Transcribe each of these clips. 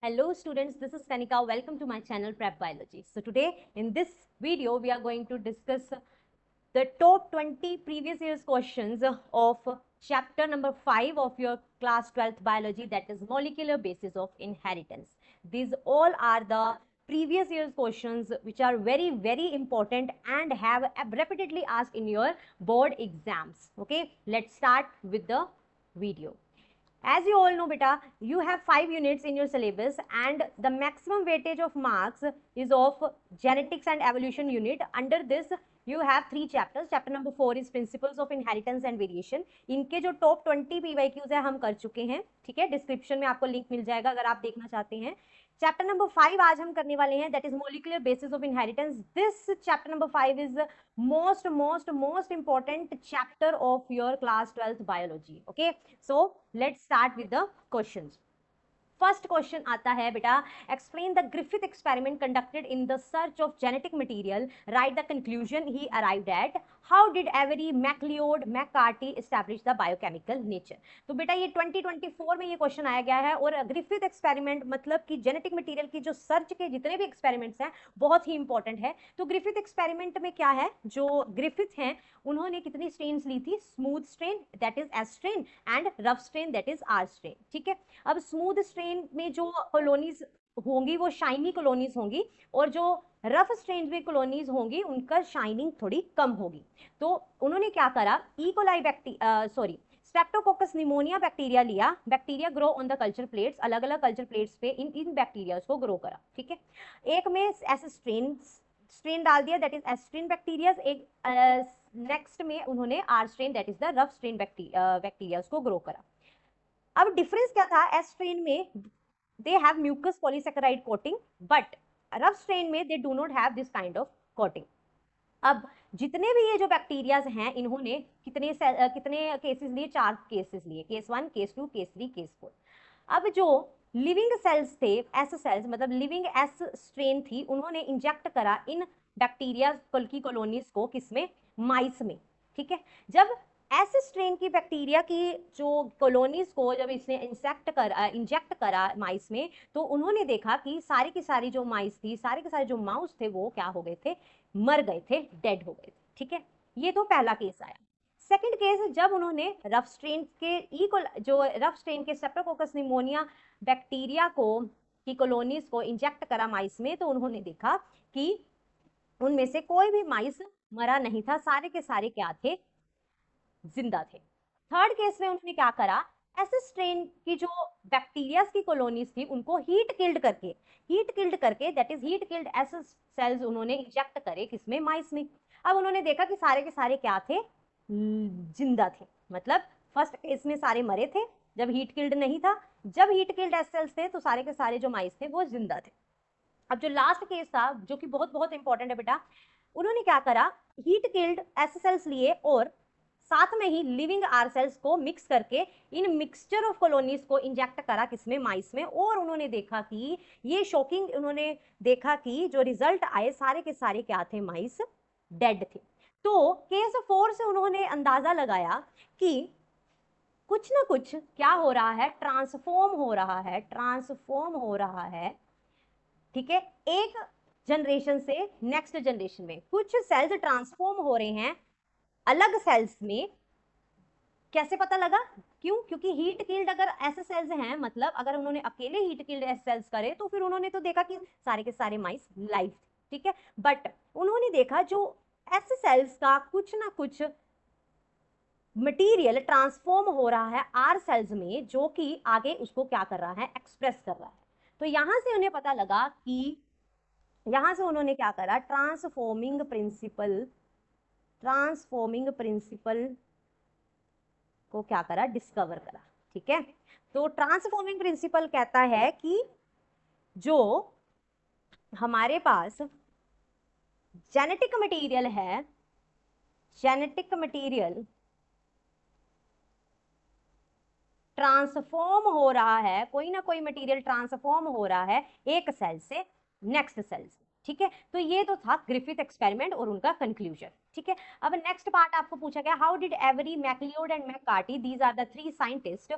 Hello students, this is Kanika. Welcome to my channel Prep Biology. So today in this video we are going to discuss the top 20 previous year's questions of chapter number 5 of your class 12th biology, that is molecular basis of inheritance. These all are the previous year's questions which are very important and have repeatedly asked in your board exams. Okay, let's start with the video. As you all know beta, you have 5 units in your syllabus and the maximum weightage of marks is of genetics and evolution unit. Under this you have 3 chapters. Chapter number 4 is principles of inheritance and variation. इनके जो top 20 PYQs है हम कर चुके हैं, ठीक है. Description में आपको लिंक मिल जाएगा अगर आप देखना चाहते हैं. चैप्टर नंबर 5 आज हम करने वाले हैं, that is molecular basis of inheritance. This chapter number 5 is most important chapter of your class 12th biology. Okay, so let's start with the questions. First question आता है बेटा, explain the Griffith experiment conducted in the search of genetic material, write the conclusion he arrived at, how did Avery MacLeod McCarty establish the biochemical nature. तो बेटा ये 2024 में ये question आया गया है और ग्रिफिथ एक्सपेरिमेंट मतलब कि जेनेटिक मटेरियल की जो सर्च के जितने भी एक्सपेरिमेंट्स हैं बहुत ही इंपॉर्टेंट है. तो ग्रिफिथ एक्सपेरिमेंट में क्या है, जो ग्रिफिथ हैं उन्होंने कितनी स्ट्रेन्स ली थी, smooth strain that is S strain and rough strain that is R strain. ठीक है, अब स्मूथ स्ट्रेन में जो कॉलोनीज होंगी वो शाइनी कॉलोनीज होंगी और जो रफ स्ट्रेन में कॉलोनीज होंगी उनका शाइनिंग थोड़ी कम होगी. तो उन्होंने क्या करा, इकोलाई स्ट्रेप्टोकोकस निमोनिया बैक्टीरिया लिया. Bacteria grow on the culture plates, अलग अलग कल्चर प्लेट्स पे इन बैक्टीरिया को ग्रो करा. ठीक है, एक में ऐसे स्ट्रेन डाल दिया that is S strain bacteria, एक नेक्स्ट में उन्होंने R strain that is the rough strain bacteria को ग्रो करा. अब डिफरेंस क्या था, एस स्ट्रेन में they have mucus polysaccharide coating but rough strain में they do not have this kind of coating. अब जितने भी ये जो बैक्टीरियाज हैं इन्होंने कितने केसेस लिए, 4 केसेस लिए, केस 1, केस 2, केस 3, केस 4. अब जो लिविंग सेल्स थे, एस सेल्स मतलब लिविंग एस स्ट्रेन थी, उन्होंने इंजेक्ट करा इन बैक्टीरिया की कॉलोनीज को, किसमें, माइस में. ठीक है, जब एस स्ट्रेन की बैक्टीरिया की जो कॉलोनीज को जब इसने इंजेक्ट करा माइस में, तो उन्होंने देखा कि सारी की सारी जो माइस थी, सारे के सारे जो माउस थे वो क्या हो गए थे, मर गए थे, डेड हो गए थे. ठीक है, ये तो पहला केस आया. सेकंड केस, जब उन्होंने रफ स्ट्रेन के स्ट्रेप्टोकोकस निमोनिया बैक्टीरिया को की कॉलोनीज को इंजेक्ट करा माइस में, तो उन्होंने देखा कि उनमें से कोई भी माइस मरा नहीं था, सारे के सारे क्या थे, जिंदा थे. थर्ड केस में उन्होंने क्या करा, ऐसे स्ट्रेन की जो बैक्टीरिया की कॉलोनीज थी उनको हीट किल्ड करके दैट इज हीट किल्ड ऐसे सेल्स उन्होंने इंजेक्ट करे, किसमें, माइस में. अब उन्होंने देखा कि सारे के सारे क्या थे, जिंदा थे. मतलब फर्स्ट केस में सारे मरे थे जब हीट किल्ड नहीं था, जब हीट किल्ड एस सेल्स थे तो सारे के सारे जो माइस थे वो जिंदा थे. अब जो लास्ट केस था जो कि बहुत इंपॉर्टेंट है बेटा, उन्होंने क्या करा, हीट किल्ड एस सेल्स लिए और साथ में ही लिविंग आर सेल्स को मिक्स करके इन मिक्सचर ऑफ कॉलोनीज को इंजेक्ट करा, किसमें, माइस में. और उन्होंने देखा कि ये शॉकिंग, उन्होंने देखा कि जो रिजल्ट आए सारे के सारे क्या थे, माइस डेड थे. तो केस 4 से उन्होंने अंदाजा लगाया कि कुछ ना कुछ क्या हो रहा है, ट्रांसफॉर्म हो रहा है. ठीक है, एक जनरेशन से नेक्स्ट जनरेशन में कुछ सेल्स ट्रांसफॉर्म हो रहे हैं अलग सेल्स में. कैसे पता लगा, क्यों, क्योंकि हीट किल्ड अगर ऐसे सेल्स हैं, मतलब अगर उन्होंने अकेले हीट किल्ड ऐसे सेल्स करे तो फिर उन्होंने तो देखा कि सारे के सारे माइस लाइव थे. ठीक है, बट उन्होंने देखा जो ऐसे सेल्स का कुछ ना कुछ मटेरियल ट्रांसफॉर्म हो रहा है आर सेल्स में, जो कि आगे उसको क्या कर रहा है, एक्सप्रेस कर रहा है. तो यहां से उन्हें पता लगा कि यहां से उन्होंने क्या करा, ट्रांसफॉर्मिंग प्रिंसिपल को क्या करा, डिस्कवर करा. ठीक है, तो ट्रांसफॉर्मिंग प्रिंसिपल कहता है कि जो हमारे पास जेनेटिक मटेरियल है, जेनेटिक मटेरियल ट्रांसफॉर्म हो रहा है, कोई ना कोई मटेरियल ट्रांसफॉर्म हो रहा है एक सेल से नेक्स्ट सेल से. ठीक है, तो ये तो था ग्रिफिथ एक्सपेरिमेंट और उनका कंक्लूजन. ठीक है, अब नेक्स्ट पार्ट आपको पूछा गया, how did Avery MacLeod and McCarty, these are the 3 scientist,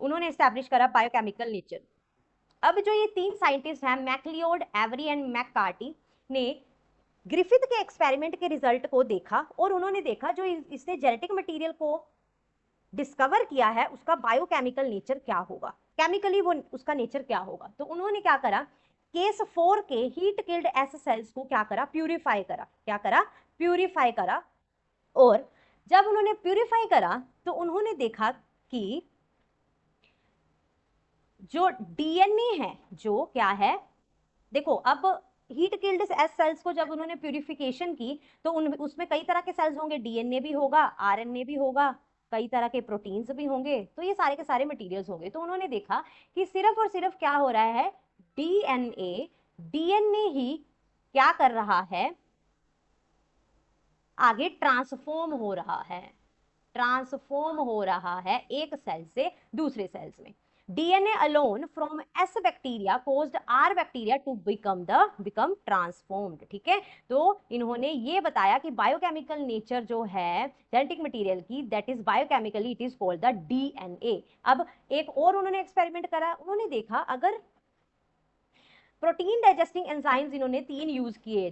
उन्होंने एस्टैब्लिश करा बायोकेमिकल नेचर. अब जो ये 3 साइंटिस्ट हैं, मैक्लियोड, एवरी एंड मैककार्टी, ने ग्रिफिथ के एक्सपेरिमेंट के रिजल्ट को देखा और उन्होंने देखा जो इसने जेनेटिक मटेरियल को डिस्कवर किया है उसका बायोकेमिकल नेचर क्या होगा, केमिकली वो उसका नेचर क्या होगा। तो उन्होंने क्या करा, केस 4 के हीट किल्ड एस सेल्स को क्या करा, प्यूरिफाई करा। क्या करा, प्यूरिफाई करा। और जब उन्होंने प्यूरिफाई करा तो उन्होंने देखा कि जो डीएनए है, जो क्या है, देखो अब हीट किल्ड एस सेल्स को जब उन्होंने प्यूरिफिकेशन की तो उसमें कई तरह के सेल्स होंगे, डीएनए भी होगा, आरएनए भी होगा, कई तरह के प्रोटीन्स भी होंगे, तो ये सारे के सारे मटेरियल्स होंगे। तो उन्होंने देखा कि सिर्फ और सिर्फ क्या हो रहा है, डीएनए डीएनए ही क्या कर रहा है, आगे ट्रांसफॉर्म हो रहा है, ट्रांसफॉर्म हो रहा है एक सेल से दूसरे सेल्स में। DNA alone from S bacteria caused R bacteria to become transformed। ठीक है, तो इन्होंने ये बताया कि बायोकेमिकल नेचर जो है जेनेटिक मटेरियल की, that is biochemically it is called the DNA। अब एक और उन्होंने एक्सपेरिमेंट करा, उन्होंने देखा अगर प्रोटीन डाइजेस्टिंग एंजाइम्स इन्होंने 3 यूज किए,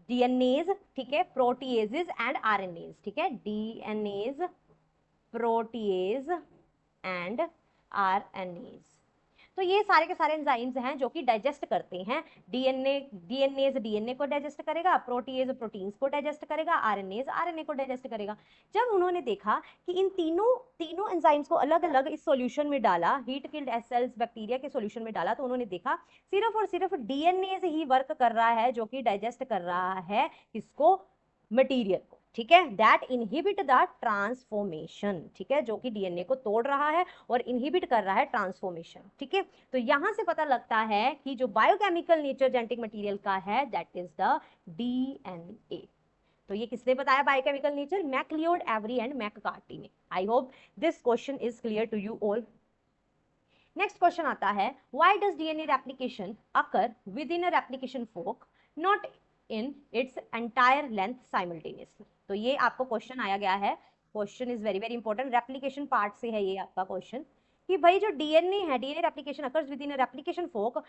डीएनएज, ठीक है, प्रोटीएजेस एंड आरएनएज। ठीक है, डीएनएज, प्रोटीएज एंड आरएनएज। तो ये सारे के सारे एंजाइम्स हैं जो कि डाइजेस्ट करते हैं, डीएनए को डाइजेस्ट करेगा, प्रोटीएज प्रोटीन्स को डाइजेस्ट करेगा, आरएनएज आरएनए को डाइजेस्ट करेगा। जब उन्होंने देखा कि इन तीनों एंजाइम्स को अलग अलग इस सॉल्यूशन में डाला, heat killed S cells bacteria के सॉल्यूशन में डाला, तो उन्होंने देखा सिर्फ और सिर्फ डीएनए ही वर्क कर रहा है जो कि डाइजेस्ट कर रहा है इसको, मटीरियल को। ठीक है, दैट इनहिबिट द ट्रांसफॉर्मेशन। ठीक है, जो कि डीएनए को तोड़ रहा है और इनहिबिट कर रहा है ट्रांसफॉर्मेशन। ठीक है, तो यहां से पता लगता है कि जो बायोकेमिकल नेचर जेनेटिक मटेरियल का है दैट इज द डीएनए। तो ये किसने बताया biochemical nature, MacLeod, Avery and McCarty ने। I hope this question is clear to you all. Next question आता है, why does DNA replication occur within a replication fork not in its entire length simultaneously. तो ये आपको question आया गया है, question is very very important, replication part से है ये आपका क्वेश्चन, कि भाई जो डीएनए है, DNA replication occurs with in a replication fork.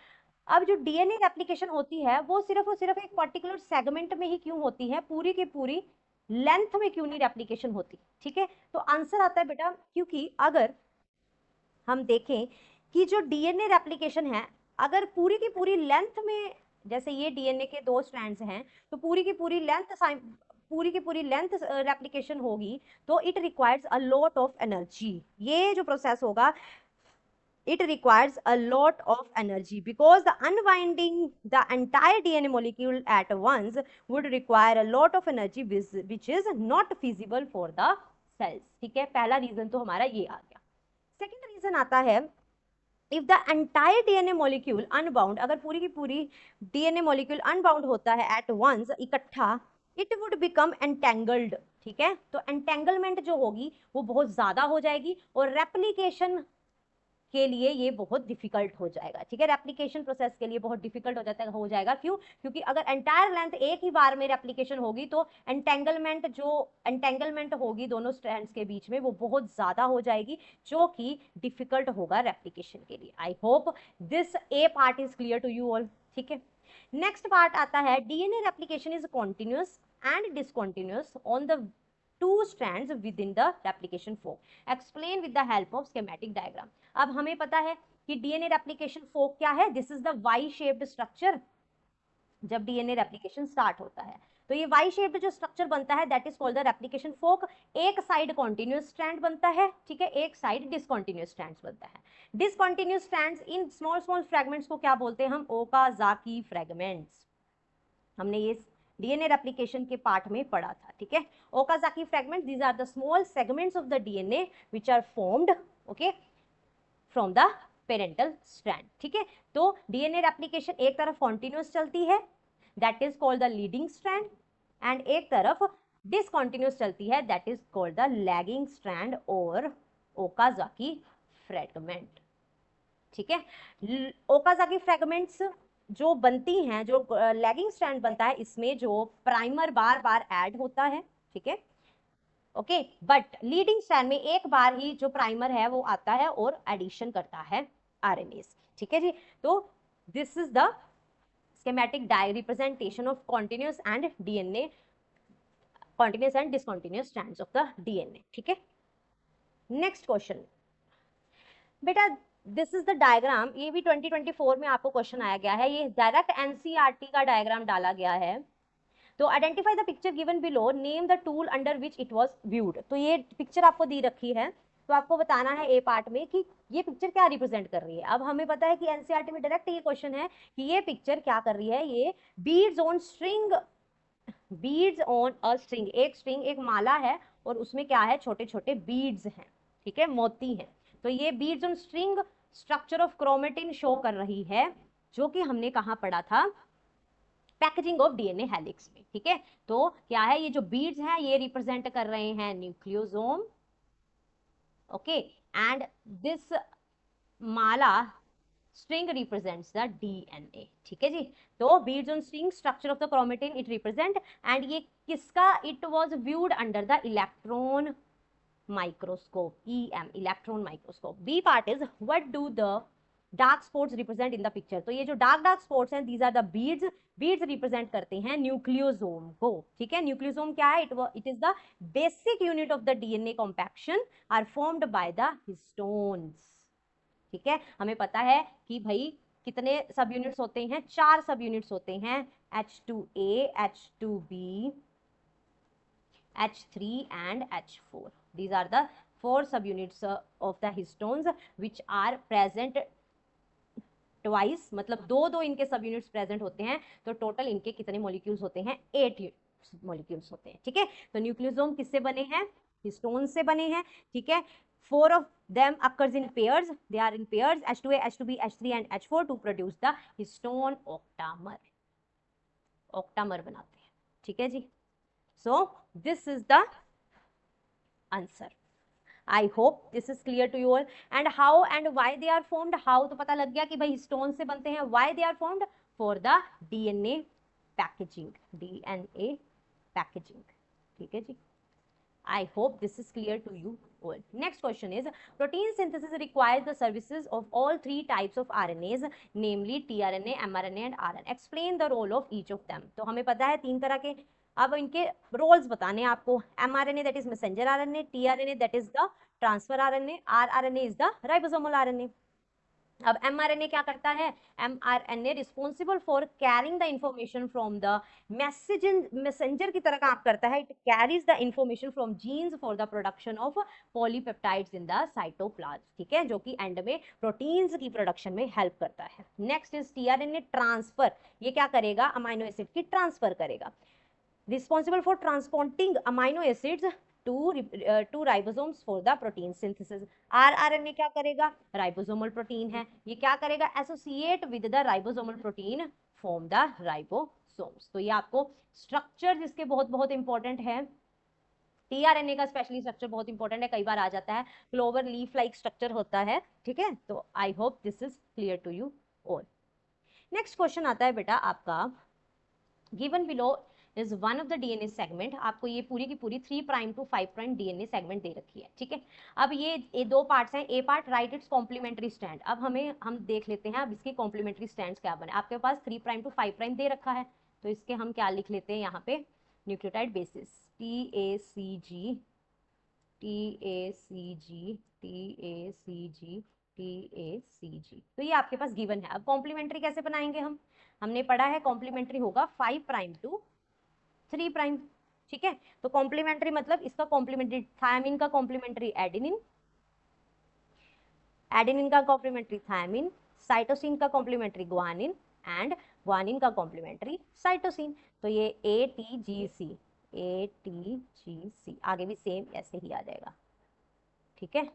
अब जो डीएनए रेप्लिकेशन होती है वो सिर्फ और सिर्फ एक पर्टिकुलर सेगमेंट में ही क्यों होती है, पूरी की पूरी लेंथ में क्यों नहीं रेप्लिकेशन होती। ठीक है, तो आंसर आता है बेटा, क्योंकि अगर हम देखें कि जो डीएनए रेप्लिकेशन है, अगर पूरी की पूरी लेंथ में, जैसे ये डीएनए के 2 स्ट्रैंड्स हैं, तो पूरी की पूरी लेंथ रेप्लिकेशन होगी, तो it requires a lot of energy. ये जो प्रोसेस होगा, it requires a lot of energy because the unwinding the entire DNA molecule at once would require a lot of energy which is not feasible for the cells। ठीक है, पहला reason तो हमारा ये आ गया। सेकेंड रीजन आता है, if the entire DNA molecule unbound, अगर पूरी की पूरी डीएनए मॉलिक्यूल अनबाउंड होता है एट वंस, इकट्ठा, इट वुड बिकम एंटेंगल्ड। ठीक है, तो एंटेंगलमेंट जो होगी वो बहुत ज्यादा हो जाएगी और रेप्लिकेशन के लिए ये बहुत डिफिकल्ट हो जाएगा। ठीक है, रेप्लिकेशन प्रोसेस के लिए बहुत डिफिकल्ट हो जाएगा। क्यों? क्योंकि अगर एंटायर लेंथ एक ही बार में रेप्लिकेशन होगी तो एंटेंगलमेंट होगी दोनों स्ट्रैंड्स के बीच में, वो बहुत ज्यादा हो जाएगी, जो कि डिफिकल्ट होगा रेप्लिकेशन के लिए। I hope this a part is clear to you all. ठीक है, नेक्स्ट पार्ट आता है, DNA replication is continuous and discontinuous on the 2 strands within the replication fork. Explain with the help of schematic diagram. अब हमें पता है कि DNA replication fork क्या है, this is the Y shaped structure. जब डीएनए रेप्लिकेशन स्टार्ट होता है तो ये वाई शेप्ड जो स्ट्रक्चर बनता है that is called the replication fork. एक साइड कॉन्टिन्यूअस स्ट्रैंड बनता है, ठीक है, एक साइड डिसकॉन्टिन्यूअस स्ट्रैंड्स बनता है। Discontinuous strands in small small fragments को क्या बोलते हैं हम, ओकाजाकी फ्रैगमेंट्स। हमने ये डीएनए रेप्लिकेशन के पार्ट में पढ़ा था। ठीक है, Okazaki fragments, these are the small segments of the DNA which are formed, okay, from the parental strand. ठीक है, तो डीएनए रेप्लिकेशन एक तरफ कॉन्टिन्यूअस चलती है that is called the leading strand, and एक तरफ डिसकॉन्टिन्यूअस चलती है that is called the lagging strand और ओकाजाकी फ्रैगमेंट। ठीक है, ओकाजाकी फ्रैगमेंट्स जो बनती हैं, जो लैगिंग स्ट्रैंड बनता है, इसमें जो प्राइमर बार बार ऐड होता है। ठीक है, ओके, बट लीडिंग स्ट्रैंड में एक बार ही जो प्राइमर है वो आता है और एडिशन करता है RNAs, ठीक है जी। तो this is the schematic representation of continuous and DNA, continuous and discontinuous strands of the DNA, ठीक है। नेक्स्ट क्वेश्चन बेटा, दिस इज द डायग्राम, ये भी 2024 में आपको क्वेश्चन आया गया है, ये डायरेक्ट एनसीईआरटी का डायग्राम डाला गया है। तो identify the picture given below, name the tool under which it was viewed. तो ये पिक्चर आपको दी रखी है, तो आपको बताना है ए पार्ट में कि ये पिक्चर क्या रिप्रेजेंट कर रही है। अब हमें पता है कि एनसीईआरटी में डायरेक्ट ये क्वेश्चन है कि ये पिक्चर क्या कर रही है, ये beads on string, beads on a string, एक स्ट्रिंग, एक माला है और उसमें क्या है, छोटे छोटे बीड्स हैं, ठीक है, मोती हैं। तो ये beads on string structure of chromatin show कर रही है, जो कि हमने कहाँ पढ़ा था, पैकेजिंग ऑफ डीएनए हेलिक्स में, ठीक है। तो क्या है, ये जो बीड्स हैं ये रिप्रेजेंट कर रहे हैं nucleosome, okay, and this Mala string represents the DNA, ठीक है जी। तो beads on string structure of the chromatin it represent, and ये किसका, it was viewed under the electron microscope, EM, electron microscope. B part is what do the dark spots represent in the picture. तो ये जो dark spots हैं, these are the beads. Beads represent करते हैं nucleosome को, ठीक है। Nucleosome क्या है, it is the basic unit of the DNA compaction are formed by the histones, ठीक है। हमें पता है कि भाई कितने सब यूनिट्स होते हैं, 4 सब यूनिट्स होते हैं, H2A, H2B, H3 and H4. These are the 4 subunits of the histones which are present twice, मतलब दो इनके सबयूनिट्स प्रेजेंट होते हैं। तो टोटल इनके कितने मॉलिक्यूल्स होते हैं, 8 मॉलिक्यूल्स होते हैं, ठीक है। तो न्यूक्लियोसोम किससे बने हैं, हिस्टोन से बने हैं, ठीक है। 4 of them occurs in pairs, they are in pairs, H2A, H2B, H3 and H4 to produce the histone octamer, octamer बनाते हैं, ठीक है जी। So this is the answer. I hope this is clear to you all. And how and why they are formed? How तो पता लग गया कि भाई stone से बनते हैं. Why they are formed? For the DNA packaging. DNA packaging. ठीक है जी. I hope this is clear to you all. Next question is, protein synthesis requires the services of all 3 types of RNAs, namely tRNA, mRNA and RNA. Explain the role of each of them. तो हमें पता है 3 तरह के, अब इनके roles बताने हैं आपको। mRNA that is messenger RNA, tRNA that is the transfer RNA, rRNA is the ribosomal RNA. अब mRNA क्या करता है, mRNA responsible for carrying the information from the messenger की तरह काम करता है, it carries the information from genes for the production of polypeptides in the cytoplasm, ठीक है, जो कि एंड में प्रोटीन्स की प्रोडक्शन में हेल्प करता है। नेक्स्ट इज tRNA ट्रांसफर, ये क्या करेगा, अमाइनो एसिड की ट्रांसफर करेगा, responsible for transporting amino acids to ribosomes for the protein synthesis. rRNA क्या करेगा, राइबोसोमल प्रोटीन है, ये क्या करेगा, associate with the ribosomal protein, form the ribosomes. तो ये आपको स्ट्रक्चर जिसके बहुत बहुत इंपॉर्टेंट है, tRNA का स्पेशली स्ट्रक्चर बहुत इंपॉर्टेंट है, कई बार आ जाता है, क्लोवर लीफ लाइक स्ट्रक्चर होता है, ठीक है। तो I hope this is clear to you all. Next question आता है बेटा आपका, given below is one of the DNA segment, आपको ये पूरी की पूरी 3' to 5' DNA segment दे रखी है, ठीक है। अब ये 2 पार्ट्स हैं, A part right its complementary strand. अब हम देख लेते हैं अब इसके कॉम्प्लीमेंट्री स्टैंड्स क्या बने। आपके पास 3' to 5' दे रखा है, तो इसके हम क्या लिख लेते हैं यहाँ पे, nucleotide basis TACG TACG TACG TACG। तो ये आपके पास गिवन है। अब कॉम्प्लीमेंट्री कैसे बनाएंगे हमने पढ़ा है कॉम्प्लीमेंट्री होगा 5' to 3', ठीक है। तो कॉम्प्लीमेंट्री मतलब इसका कॉम्प्लीमेंट्री, थायमिन का कॉम्प्लीमेंट्री एडेनिन, एडेनिन का कॉम्प्लीमेंट्री थायमिन, साइटोसिन का कॉम्प्लीमेंट्री ग्वानिन एंड ग्वानिन का कॉम्प्लीमेंट्री साइटोसिन। तो ये ATGC आगे भी सेम ऐसे ही आ जाएगा, ठीक है,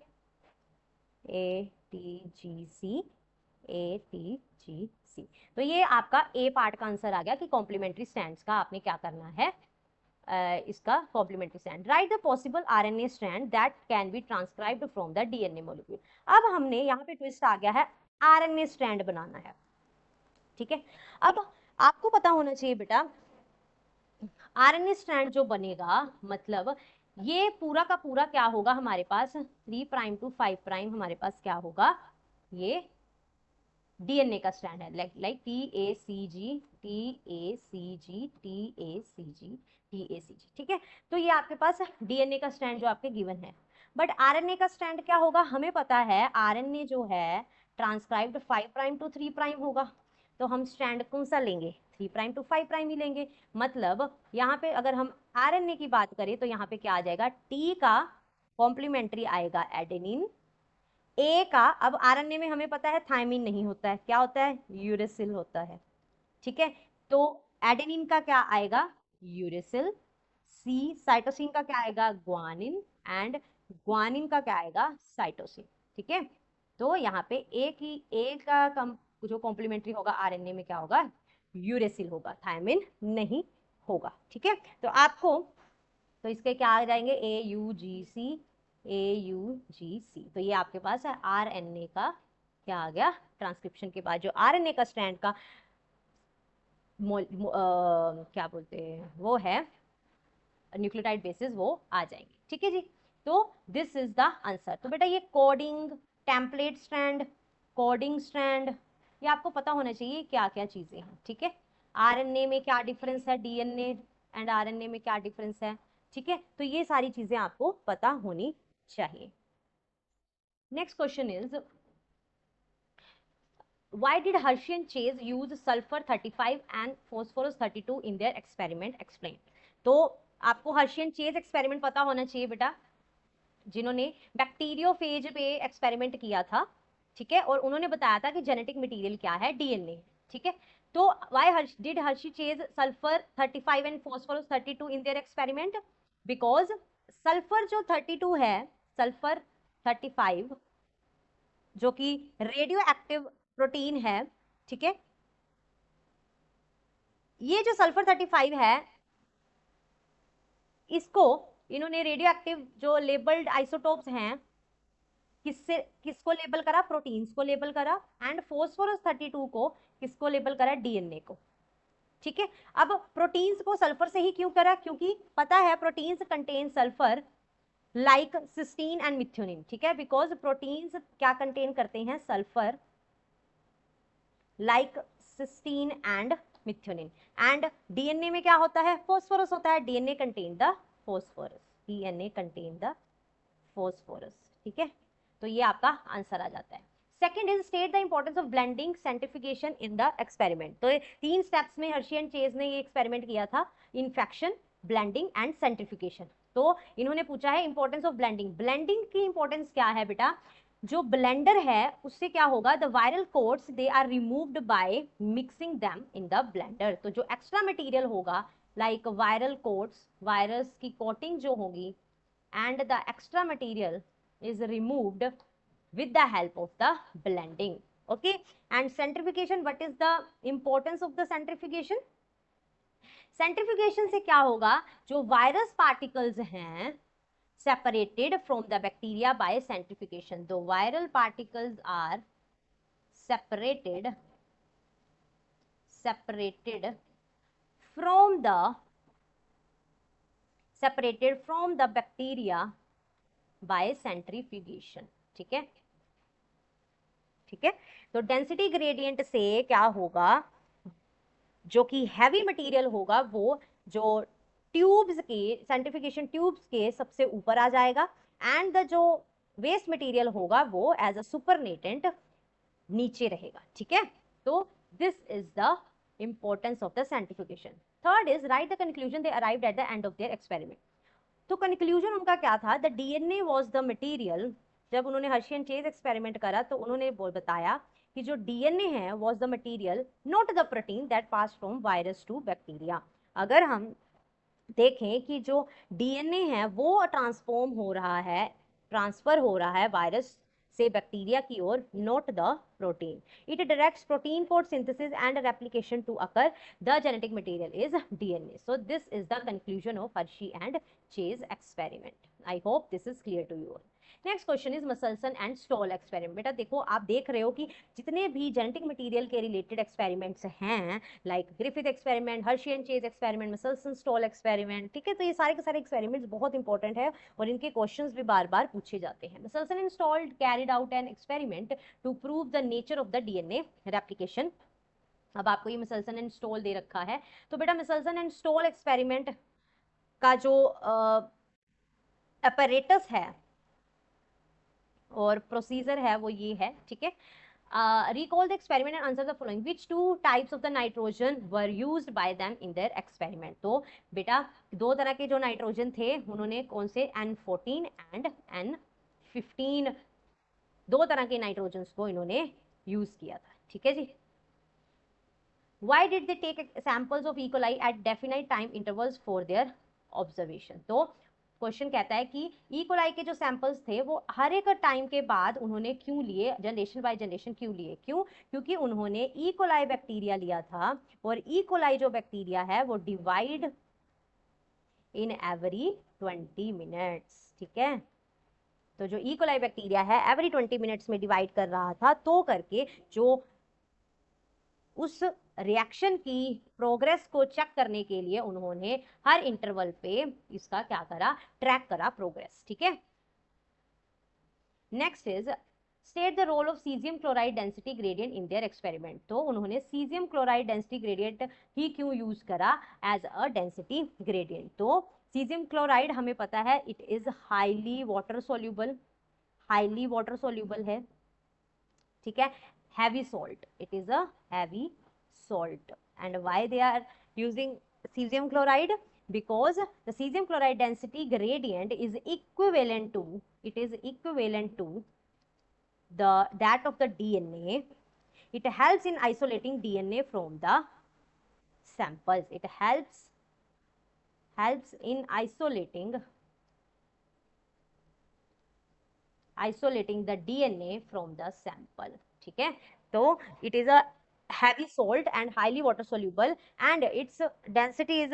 ATGC। तो ये आपका ए पार्ट का आंसर आ गया कि कॉम्प्लीमेंट्री स्ट्रैंड्स का आपने क्या करना है, इसका complementary strand, write the possible RNA strand that can be transcribed from the DNA molecule. अब हमने यहाँ पे ट्विस्ट आ गया है, RNA स्ट्रैंड बनाना है, ठीक है। अब आपको पता होना चाहिए बेटा, RNA स्ट्रैंड जो बनेगा मतलब ये पूरा का पूरा क्या होगा, हमारे पास 3' to 5' हमारे पास क्या होगा, ये डीएनए का स्ट्रैंड है, like TACG TACG TACG TACG, ठीक है। तो ये आपके पास डीएनए का स्ट्रैंड जो आपके गिवन है। बट आरएनए का स्ट्रैंड क्या होगा, हमें पता है आरएनए जो है ट्रांसक्राइब्ड 5 प्राइम टू 3 प्राइम होगा, तो हम स्ट्रैंड कौन सा लेंगे, 3 प्राइम टू 5 प्राइम ही लेंगे। मतलब यहाँ पे अगर हम आरएनए की बात करें तो यहाँ पे क्या आ जाएगा, टी का कॉम्प्लीमेंट्री आएगा एडेनिन, ए का, अब आरएनए में हमें पता है थायमिन नहीं होता है, क्या होता है, यूरेसिल होता है, ठीक है। तो एडेनिन का क्या आएगा, यूरेसिल। सी साइटोसिन का क्या आएगा, ग्वानिन, एंड ग्वानिन का क्या आएगा, साइटोसिन, ठीक है। तो यहाँ पे ए का जो कॉम्प्लीमेंट्री होगा आरएनए में क्या होगा, यूरेसिल होगा, थायमिन नहीं होगा, ठीक है। तो आपको, तो इसके क्या आ जाएंगे, AUGC AUGC, तो ये आपके पास है आरएनए का क्या आ गया, ट्रांसक्रिप्शन के बाद जो आरएनए का स्ट्रैंड का क्या बोलते हैं वो है न्यूक्लियोटाइड बेसिस, वो आ जाएंगे, ठीक है जी। तो दिस इज द आंसर। तो बेटा ये coding, template strand, coding strand, ये आपको पता होना चाहिए क्या क्या चीजें हैं, ठीक है। आरएनए में क्या डिफरेंस है, डीएनए एंड आरएनए में क्या डिफरेंस है, ठीक है। तो ये सारी चीजें आपको पता होनी चाहिए। Next question is, why did Hershey and Chase use sulfur 35 and phosphorus 32 in their experiment, explain। तो आपको हर्शी एंड चेज एक्सपेरिमेंट पता होना चाहिए बेटा, जिन्होंने बैक्टीरियोफेज पे एक्सपेरिमेंट किया था, ठीक है, और उन्होंने बताया था कि जेनेटिक मटेरियल क्या है, डीएनए, ठीक है। तो why did Hershey chase sulphur 35 and phosphorus 32 in their experiment, because sulphur जो 32 है, सल्फर 35 जो कि रेडियो एक्टिव प्रोटीन है, ठीक है, ये जो सल्फर 35 है, इसको इन्होंने रेडियो एक्टिव जो लेबल्ड आइसोटोप्स हैं, किसको लेबल करा, प्रोटीन्स को लेबल करा, एंड फोस्फोरस 32 को किसको लेबल करा, डीएनए को, ठीक है। अब प्रोटीन्स को सल्फर से ही क्यों करा, क्योंकि पता है proteins contain sulphur like cysteine and methionine, ठीक है, बिकॉज प्रोटीन्स क्या कंटेन करते हैं, sulphur like cysteine and methionine, and DNA में क्या होता है, फोस्फोरस होता है, DNA contain the phosphorus, DNA contain the phosphorus, ठीक है। तो ये आपका आंसर आ जाता है। Second is state the importance of blending centrifugation in the experiment. तो 3 स्टेप्स में हर्शी एंड चेज ने ये एक्सपेरिमेंट किया था, इन्फेक्शन, ब्लेंडिंग एंड सेंट्रिफिकेशन। तो इन्होंने पूछा है इंपॉर्टेंस ऑफ ब्लेंडिंग। ब्लेंडिंग की इंपॉर्टेंस क्या है बेटा, जो ब्लेंडर है उससे क्या होगा, the viral coats they are removed by mixing them in the blender. तो जो एक्स्ट्रा मटेरियल होगा लाइक वायरल कोट्स, वायरस की कोटिंग जो होगी, and the extra material is removed with the help of the blending, okay। and centrifugation, what is the importance of the centrifugation, centrifugation से क्या होगा, जो वायरस पार्टिकल्स हैं separated from the bacteria by centrifugation, the viral particles are separated from the bacteria by centrifugation, ठीक है, ठीक है। तो डेंसिटी ग्रेडियंट से क्या होगा, जो कि हैवी मटेरियल होगा वो जो ट्यूब्स के, सेंट्रिफिकेशन ट्यूब्स के सबसे ऊपर आ जाएगा, एंड द जो वेस्ट मटेरियल होगा वो एज अ सुपरनेटेंट नीचे रहेगा, ठीक है। तो this is the importance of the सेंट्रिफिकेशन। Third is right the conclusion they arrived at the end of their experiment. तो कंक्लूजन उनका क्या था, the DNA was the material. जब उन्होंने हर्शी एंड चेज एक्सपेरिमेंट करा तो उन्होंने बताया कि जो डीएनए है was the material, not the protein that pass from virus to bacteria. अगर हम देखें कि जो डीएनए है वो ट्रांसफॉर्म हो रहा है, ट्रांसफर हो रहा है वायरस से बैक्टीरिया की ओर, not the protein. It directs protein for synthesis and replication to occur, the genetic material is DNA. So this is the conclusion of Hershey and Chase experiment. I hope this is clear to you. Next question is Meselson and Stahl experiment. बेटा देखो, आप देख रहे हो कि जितने भी genetic material के रिलेटेड एक्सपेरिमेंट्स हैं, like Griffith experiment, Hershey and Chase experiment, Meselson stall experiment, ठीक है, तो ये सारे के सारे एक्सपेरिमेंट्स बहुत इंपॉर्टेंट है और इनके क्वेश्चंस भी बार बार पूछे जाते हैं। Meselson and Stahl carried out an experiment to prove the nature of the DNA replication. अब आपको ये मसल्सन एंड स्टॉल दे रखा है, तो बेटा मसल्सन एंड स्टॉल एक्सपेरिमेंट का जो अपैरेटस है और प्रोसीजर है वो ये है, ठीक है। Recall the experiment and answer the following. Which two types of the nitrogen were used by them in their experiment? तो बेटा दो तरह के जो नाइट्रोजन थे उन्होंने कौन से, N14 एंड N15, दो तरह के नाइट्रोजन को इन्होंने यूज किया था, ठीक है जी। Why did they take samples of E. coli at definite time intervals for their observation? तो क्वेश्चन कहता है कि ई कोलाई के जो सैंपल्स थे वो हर एक टाइम के बाद उन्होंने क्यों लिए, जनरेशन बाय जनरेशन क्यों लिए, क्यों, क्योंकि उन्होंने ई कोलाई बैक्टीरिया लिया था और ई कोलाई जो बैक्टीरिया है वो डिवाइड इन एवरी 20 मिनट्स, ठीक है। तो जो ई कोलाई बैक्टीरिया है एवरी 20 मिनट्स में डिवाइड कर रहा था, तो करके जो उस रिएक्शन की प्रोग्रेस को चेक करने के लिए उन्होंने हर इंटरवल पे इसका क्या करा, ट्रैक करा प्रोग्रेस, ठीक है। Next is state the role of caesium chloride density gradient in their experiment. तो उन्होंने सीजियम क्लोराइड डेंसिटी ग्रेडियंट ही क्यों यूज करा एज अ डेंसिटी ग्रेडियंट। तो सीजियम क्लोराइड हमें पता है it is highly water soluble, highly water soluble है, ठीक है, heavy salt, it is a heavy salt. And why they are using cesium chloride? Because the cesium chloride density gradient is equivalent to, it is equivalent to that of the DNA. It helps in isolating DNA from the samples. It helps in isolating the DNA from the sample, ठीक है। तो it is a heavy salt and highly water soluble and its density is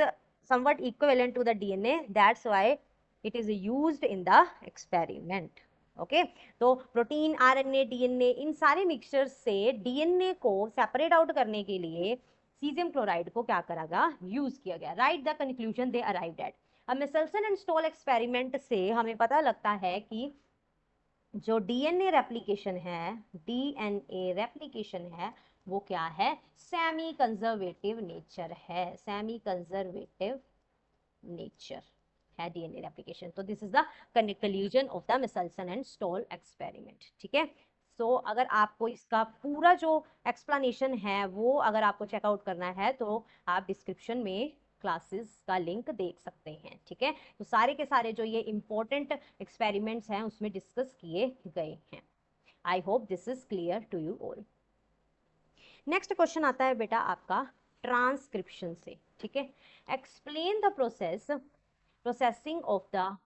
somewhat equivalent to the DNA, that's why it is used in the experiment, okay. तो protein, RNA, DNA, इन सारे mixtures से DNA को separate out करने के लिए caesium chloride को क्या करागा, use किया गया। Right the conclusion they arrived at. अब मेसल्सन एंड स्टॉल एक्सपेरिमेंट से हमें पता लगता है कि जो डीएनए रेप्लिकेशन है, डीएनए रेप्लिकेशन है वो क्या है, सेमी कंजर्वेटिव नेचर है, सेमी कंजर्वेटिव नेचर है डीएनए रेप्लिकेशन। तो this is the conclusion of the Meselson and Stahl experiment, ठीक है। सो अगर आपको इसका पूरा जो एक्सप्लेनेशन है वो अगर आपको चेकआउट करना है तो आप डिस्क्रिप्शन में क्लासेस का लिंक देख सकते हैं, ठीक है। तो सारे के सारे जो ये इंपॉर्टेंट एक्सपेरिमेंट्स हैं उसमें डिस्कस किए गए हैं। I hope this is clear to you all. Next question आता है बेटा आपका ट्रांसक्रिप्शन से, ठीक है। Explain the processing of the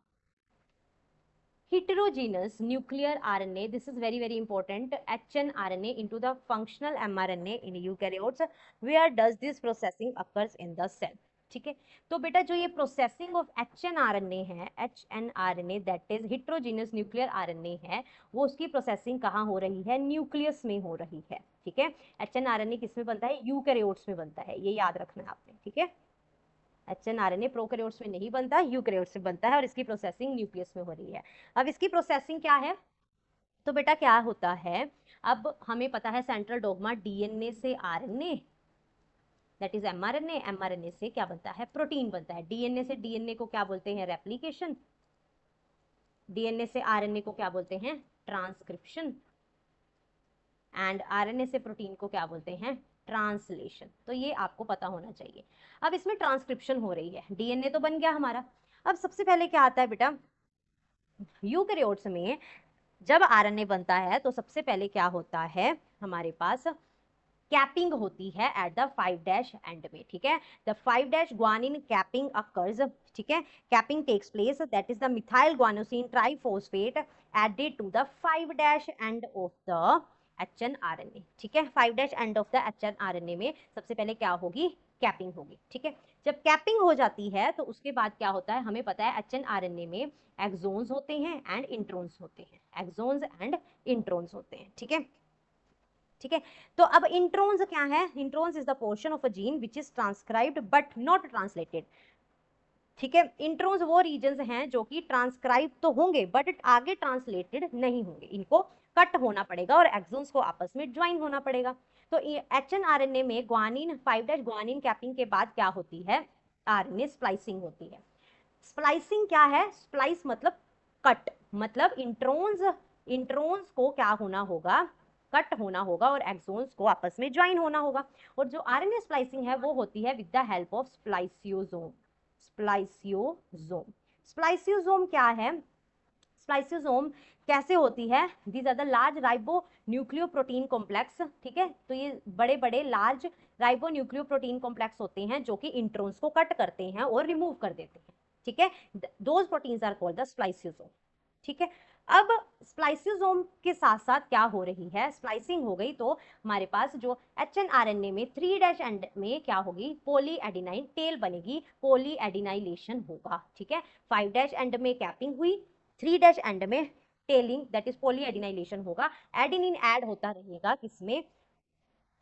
heterogeneous nuclear RNA, this is very very important, hnRNA into the functional mRNA in eukaryotes. Where does this processing occurs in the cell, ठीक है। तो बेटा जो ये प्रोसेसिंग ऑफ hnRNA है, hnRNA that is heterogeneous nuclear RNA है, वो उसकी प्रोसेसिंग कहाँ हो रही है, न्यूक्लियस में हो रही है, ठीक है। hnRNA किस में बनता है, यूकैरियोट्स में बनता है, ये याद रखना है आपने, ठीक है। hnRNA प्रोकैरियोट्स में नहीं बनता, यूकैरियोट्स में बनता है और इसकी प्रोसेसिंग न्यूक्लियस में हो रही है। अब इसकी प्रोसेसिंग क्या है, तो बेटा क्या होता है, अब हमें पता है सेंट्रल डोग्मा डीएनए से RNA that is mRNA, mRNA से क्या बनता है, प्रोटीन बनता है। डीएनए से डीएनए को क्या बोलते हैं, रेप्लिकेशन। डीएनए से आरएनए को क्या बोलते हैं, ट्रांसक्रिप्शन। एंड आरएनए से प्रोटीन को क्या बोलते हैं, ट्रांसलेशन। तो ये आपको पता होना चाहिए। अब इसमें ट्रांसक्रिप्शन हो रही है, डीएनए तो बन गया हमारा। अब सबसे पहले क्या आता है बेटा, यूकैरियोट्स में जब आरएनए बनता है तो सबसे पहले क्या होता है, हमारे पास कैपिंग होती है एट द 5' एंड में, ठीक है। द 5' guanine कैपिंग अकर्स, ठीक है। Capping takes place that is the methyl guanosine triphosphate added to the 5' end of the hnRNA, ठीक है। 5' एंड ऑफ द hnRNA में सबसे पहले क्या होगी, कैपिंग होगी, ठीक है। जब कैपिंग हो जाती है तो उसके बाद क्या होता है, हमें पता है HNRNA में एक्सोन्स होते हैं एंड इंट्रोन्स होते हैं, एक्सोन्स एंड इंट्रोन्स होते हैं, ठीक है, ठीक है। तो अब इंट्रोन्स क्या है, introns is the portion of a gene which is transcribed but not translated, ठीक है। इंट्रोन्स वो रीजन्स हैं जो कि ट्रांसक्राइब तो होंगे बट आगे ट्रांसलेटेड नहीं होंगे, इनको कट होना पड़ेगा और एक्सोन्स को आपस में ज्वाइन होना पड़ेगा। तो HNRNA में ग्वानिन 5' ग्वानिन कैपिंग के बाद क्या होती है, RNA स्प्लाइसिंग होती है। स्प्लाइसिंग क्या है, स्प्लाइस मतलब कट, मतलब इंट्रोन्स को क्या होना होगा, कट होना होगा और एक्सोन्स को आपस में ज्वाइन होना होगा। और जो RNA स्प्लाइसिंग है वो होती है with the help of spliceosome. Spliceosome, spliceosome क्या है, स्प्लाइसियोसोम कैसे होती है, these are the large ribonucleoprotein complex, ठीक है। तो ये बड़े बड़े लार्ज राइबो न्यूक्लियोप्रोटीन कॉम्प्लेक्स होते हैं जो कि इंट्रोन्स को कट करते हैं और रिमूव कर देते हैं, ठीक है। Those proteins are called the spliceosome, ठीक है। अब स्प्लाइसियोसोम के साथ साथ क्या हो रही है, स्प्लाइसिंग हो गई तो हमारे पास जो HNRNA में 3' एंड में क्या होगी, पॉली एडिनाइन टेल बनेगी, पॉली एडिनाइलेशन होगा, ठीक है। 5' एंड में कैपिंग हुई, 3' एंड में telling that is poly adenylation होगा, एडिनिन ऐड होता रहेगा किसमें,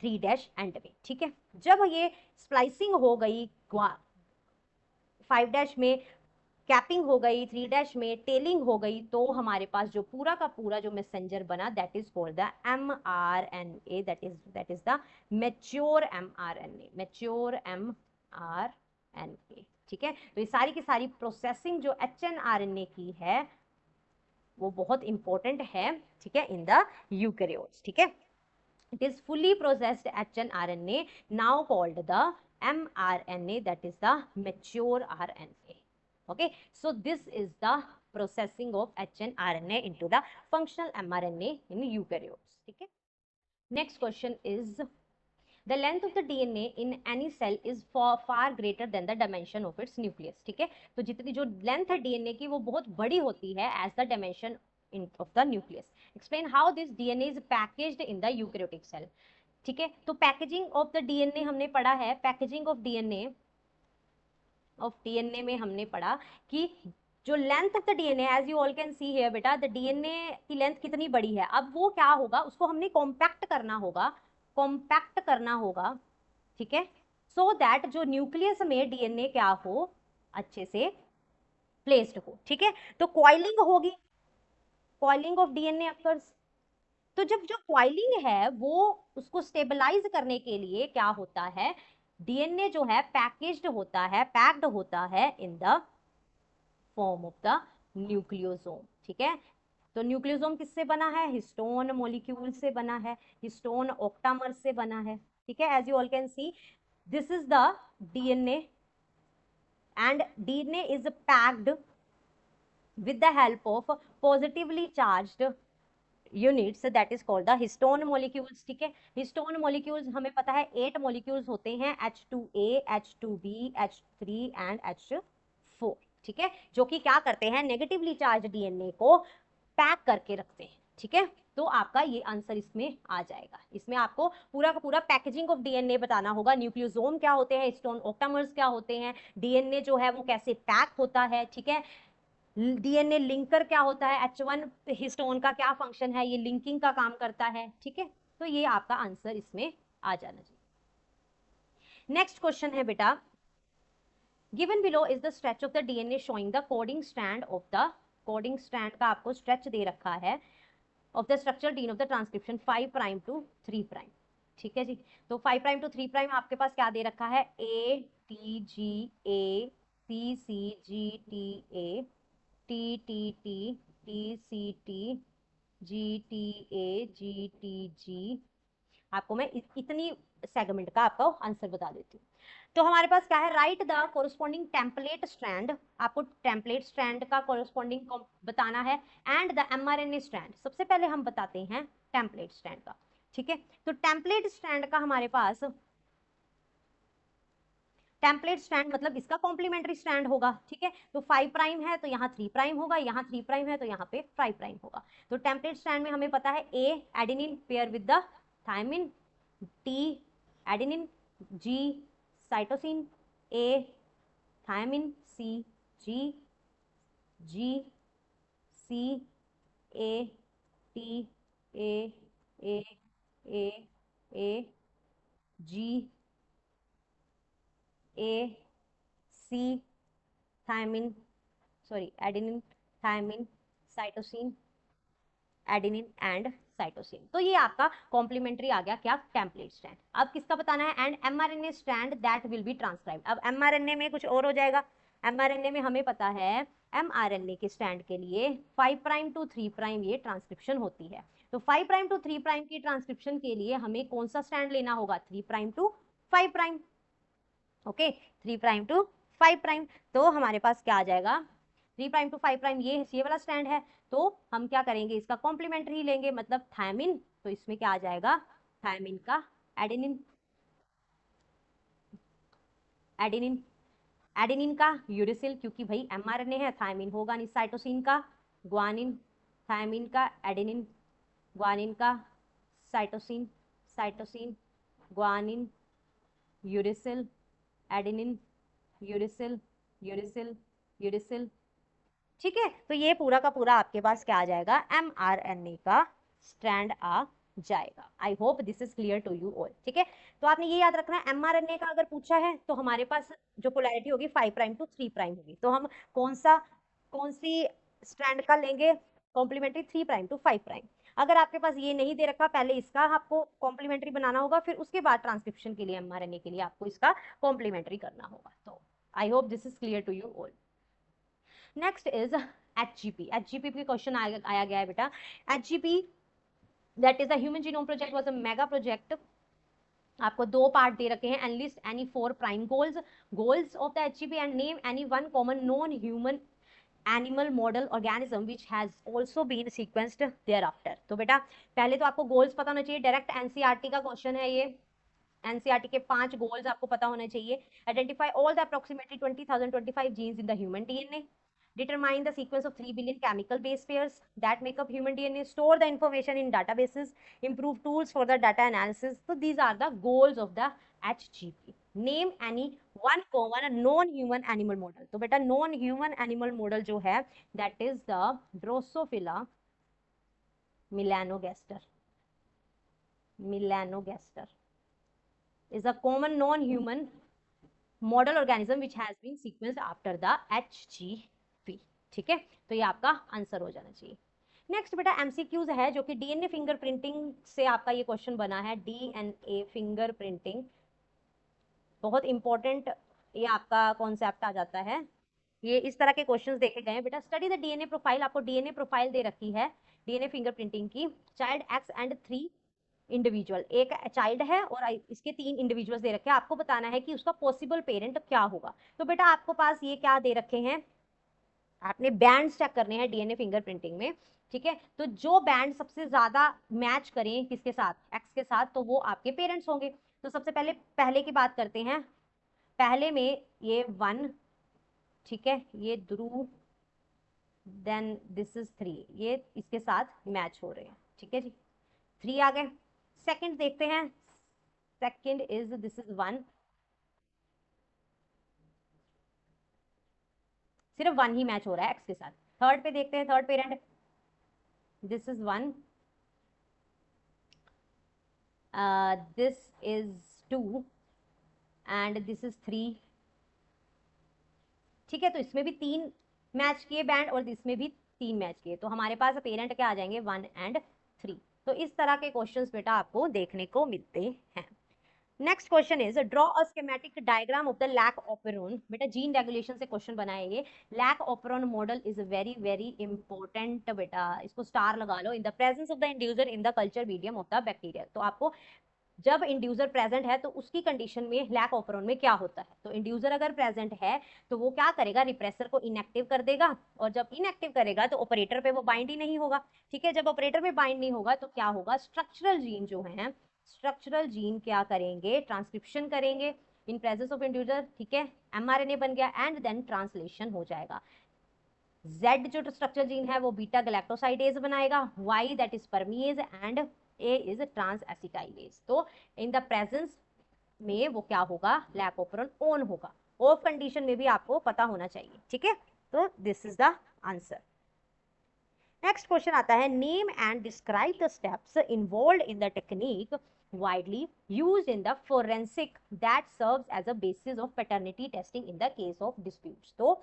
3' एंड में, ठीक है। जब ये स्प्लाइसिंग हो गई, 5' में कैपिंग हो गई, 3' में टेलिंग हो गई, तो हमारे पास जो पूरा का पूरा जो मैसेंजर बना that is called the mRNA, that is the mature mRNA, mature mRNA, ठीक है। तो ये सारी की सारी प्रोसेसिंग जो HNRNA की है वो बहुत इंपॉर्टेंट है, ठीक है, इन द यूकैरियोट्स, ठीक है। it is fully processed HNRNA now called the mRNA, that is the mature RNA, okay। So this is the processing of HNRNA into the functional mRNA in eukaryotes, ठीक है। Next question is the length of the DNA in any cell is far greater than the dimension of its nucleus, ठीक है। तो जितनी जो length है DNA की वो बहुत बड़ी होती है as the dimension of the nucleus. Explain how this DNA is packaged in the eukaryotic cell, ठीक है। तो पैकेजिंग ऑफ द DNA हमने पढ़ा है, पैकेजिंग ऑफ DNA में हमने पढ़ा कि जो length of the DNA as you all can see here बेटा, द DNA की लेंथ कितनी बड़ी है, अब वो क्या होगा, उसको हमने कॉम्पैक्ट करना होगा, कॉम्पैक्ट करना होगा, ठीक है, सो दैट जो न्यूक्लियस में DNA क्या हो, अच्छे से प्लेस्ड हो, ठीक है। तो कॉइलिंग होगी, कॉइलिंग ऑफ DNA अकर्स। तो जब जो कॉइलिंग है वो उसको स्टेबलाइज करने के लिए क्या होता है, DNA जो है पैकेज्ड होता है, पैक्ड होता है in the form of the nucleosome, ठीक है। तो न्यूक्लियोसोम किससे बना है, हिस्टोन मॉलिक्यूल से बना है, हिस्टोन ऑक्टामर से बना है, ठीक है। As you all can see this is the DNA and DNA is packed with the help of positively charged units that is called the histone molecules, ठीक है। हिस्टोन मॉलिक्यूल्स हमें पता है 8 मॉलिक्यूल्स होते हैं, H2A, H2B, H3 and H4, ठीक है, जो कि क्या करते हैं, नेगेटिवली चार्ज DNA को पैक करके रखते हैं, ठीक है। तो आपका ये आंसर इसमें आ जाएगा, इसमें आपको पूरा का पूरा पैकेजिंग ऑफ DNA बताना होगा, न्यूक्लियोसोम क्या होते हैं, हिस्टोन ऑक्टामर्स क्या होते हैं, DNA जो है वो कैसे पैक होता है, ठीक है। DNA लिंकर क्या होता है, H1 हिस्टोन का क्या फंक्शन है, ये लिंकिंग का काम करता है, ठीक है। तो ये आपका आंसर इसमें आ जाना चाहिए। नेक्स्ट क्वेश्चन है बेटा, given below is the stretch of the DNA showing the coding strand of the, coding strand का आपको स्ट्रेच दे रखा है of the structure gene of the transcription 5' to 3', ठीक है जी। तो 5' to 3' आपके पास क्या दे रखा है, ATGA CCGTA TTT TCT GTA GTG, आपको मैं इतनी सेगमेंट का आपको आंसर बता देती हूँ। तो हमारे पास क्या है, right the corresponding template strand, आपको टेम्पलेट स्ट्रैंड का कोरस्पॉन्डिंग बताना है, एंड द mRNA स्ट्रैंड। सबसे पहले हम बताते हैं टेम्पलेट स्ट्रैंड का, ठीक है। तो टेम्पलेट स्ट्रैंड का हमारे पास, टेम्पलेट स्ट्रैंड मतलब इसका कॉम्प्लीमेंट्री स्ट्रैंड होगा, ठीक है। तो 5' है तो यहाँ 3' होगा, यहाँ 3' है तो यहाँ पे 5' होगा। तो टेम्पलेट स्ट्रैंड में हमें पता है A adenine pair with the thymine, T adenine, G cytosine, A thymine, C G, G C, A T, A A A A G, A C, thymine, sorry adenine, thymine, cytosine, adenine and cytosine. तो ये आपका complementary आ गया क्या, template strand. अब किसका बताना है, and mRNA strand that will be transcribed. अब एमआरएनए में कुछ और हो जाएगा। एमआरएनए में हमें पता है एमआरएनए के स्ट्रैंड के लिए 5 प्राइम टू 3 प्राइम ये ट्रांसक्रिप्शन होती है। तो 5 प्राइम टू 3 प्राइम की ट्रांसक्रिप्शन के लिए हमें कौन सा स्ट्रैंड लेना होगा, 3 prime to 5 prime. Okay, 3 prime to 5 prime. तो हमारे पास क्या आ जाएगा, 3 प्राइम टू 5 प्राइम ये वाला स्ट्रैंड है। तो हम क्या करेंगे, इसका कॉम्प्लीमेंट्री लेंगे, मतलब थायमिन। तो इसमें क्या आ जाएगा, थायमिन का एडेनिन, एडेनिन, एडेनिन का यूरिसिल, क्योंकि भाई एमआरएनए है, थायमिन होगा नहीं। साइटोसिन का ग्वानिन, थायमिन का एडेनिन, ग्वानिन का cytosine, cytosine guanine, uracil, adenine, uracil, uracil, uracil. ठीक है, तो ये पूरा का पूरा आपके पास क्या आ जाएगा, एमआरएनए का स्ट्रैंड आ जाएगा। I hope this is clear to you all. ठीक है, तो आपने ये याद रखना है, एमआरएनए का अगर पूछा है तो हमारे पास जो पोलैरिटी होगी 5 प्राइम टू 3 प्राइम होगी। तो हम कौन सी स्ट्रैंड का लेंगे, कॉम्प्लीमेंट्री 3 प्राइम टू 5 प्राइम। अगर आपके पास ये नहीं दे रखा, पहले इसका आपको कॉम्प्लीमेंट्री बनाना होगा, फिर उसके बाद ट्रांसक्रिप्शन के लिए एमआरएनए के लिए आपको इसका कॉम्प्लीमेंट्री करना होगा। तो I hope this is clear to you all. Next is HGP। HGP पे क्वेश्चन आया गया है बेटा। HGP that is the human genome project was a mega project. आपको 2 पार्ट दे रखे हैं, enlist any 4 prime goals of the HGP and name any one common non human animal model organism which has also been sequenced thereafter. तो बेटा पहले तो आपको goals पता होना चाहिए, डायरेक्ट एनसीईआरटी का क्वेश्चन है ये। एनसीईआरटी के 5 गोल्स आपको पता होने चाहिए। Identify all the approximately 20,025 genes in the human DNA, determine the sequence of 3 billion chemical base pairs that make up human DNA, store the information in databases, improve tools for the data analysis. So these are the goals of the HGP. Name any one common non-human animal model. तो बेटा non-human animal model जो है that is the Drosophila melanogaster. Melanogaster is a common non-human model organism which has been sequenced after the HGP. ठीक है, तो ये आपका answer हो जाना चाहिए। नेक्स्ट बेटा एमसीक्यूज है, जो कि डीएनए फिंगरप्रिंटिंग से आपका ये क्वेश्चन बना है। डीएनए फिंगरप्रिंटिंग बहुत इंपॉर्टेंट ये आपका कॉन्सेप्ट आ जाता है। ये इस तरह के क्वेश्चंस देखे गए हैं बेटा। स्टडी द डीएनए प्रोफाइल, आपको डीएनए प्रोफाइल दे रखी है डीएनए फिंगरप्रिंटिंग की। चाइल्ड एक्स एंड 3 इंडिविजुअल, एक चाइल्ड है और इसके 3 इंडिविजुअल्स दे रखे हैं। आपको बताना है कि उसका पॉसिबल पेरेंट क्या होगा। तो बेटा आपको पास ये क्या दे रखे हैं, आपने बैंड्स चेक करने हैं डीएनए फिंगरप्रिंटिंग में। ठीक है, तो जो बैंड सबसे ज्यादा मैच करें किसके साथ, एक्स के साथ, तो वो आपके पेरेंट्स होंगे। तो सबसे पहले की बात करते हैं। पहले में ये 1, ठीक है, ये ध्रुव, देन दिस इज 3, ये इसके साथ मैच हो रहे हैं। ठीक है जी, 3 आ गए। सेकंड देखते हैं, सेकंड इज दिस इज 1, सिर्फ 1 ही मैच हो रहा है एक्स के साथ। थर्ड पे देखते हैं, third parent, this is 1, this is 2 and this is 3। ठीक है, तो इसमें भी 3 मैच किए बैंड और इसमें भी 3 मैच किए। तो हमारे पास पेरेंट क्या आ जाएंगे, 1 एंड 3। तो इस तरह के क्वेश्चंस बेटा आपको देखने को मिलते हैं। Next question is draw a schematic diagram of the lac operon. बेटा जीन रेगुलेशन से क्वेश्चन बना है ये। Lac operon model is very very important बेटा, इसको स्टार लगा लो। In the presence of the inducer in the culture medium of the bacteria. तो आपको जब इंड्यूसर प्रेजेंट है तो उसकी कंडीशन में लैक ऑपरेरॉन में क्या होता है। तो इंड्यूसर अगर प्रेजेंट है तो वो क्या करेगा, रिप्रेसर को इनएक्टिव कर देगा, और जब इनएक्टिव करेगा तो ऑपरेटर पे वो बाइंड ही नहीं होगा। ठीक है, जब ऑपरेटर में बाइंड नहीं होगा तो क्या होगा, स्ट्रक्चरल जीन जो है, स्ट्रक्चरल जीन क्या करेंगे, ट्रांसक्रिप्शन करेंगे इन प्रेजेंस ऑफ इंड्यूसर। ठीक है, एमआरएनए बन गया एंड देन ट्रांसलेशन हो जाएगा। Z जो स्ट्रक्चरल जीन है वो बीटा गैलेक्टोसाइडेज बनाएगा, Y that is permease and A is a trans acetylase. तो in the presence में वो क्या होगा, लैक ऑपरेंड ऑन होगा। ऑफ कंडीशन में भी आपको पता होना चाहिए, ठीक है। तो this is the answer. Next question आता है, name and describe the steps involved in the technique widely used in the forensic that serves as a basis of paternity testing in the case of disputes। तो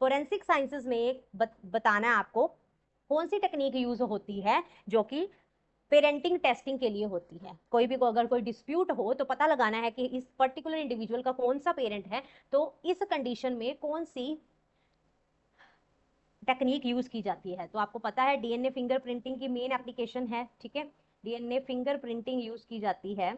forensic sciences में बताना है आपको कौन सी technique use होती है जो कि पेरेंटिंग टेस्टिंग के लिए होती है। कोई भी अगर कोई डिस्प्यूट हो तो पता लगाना है कि इस पर्टिकुलर इंडिविजुअल का कौन सा पेरेंट है, तो इस कंडीशन में कौन सी टेक्निक यूज की जाती है। तो आपको पता है डीएनए फिंगरप्रिंटिंग की मेन एप्लीकेशन है, ठीक है। डीएनए फिंगरप्रिंटिंग यूज की जाती है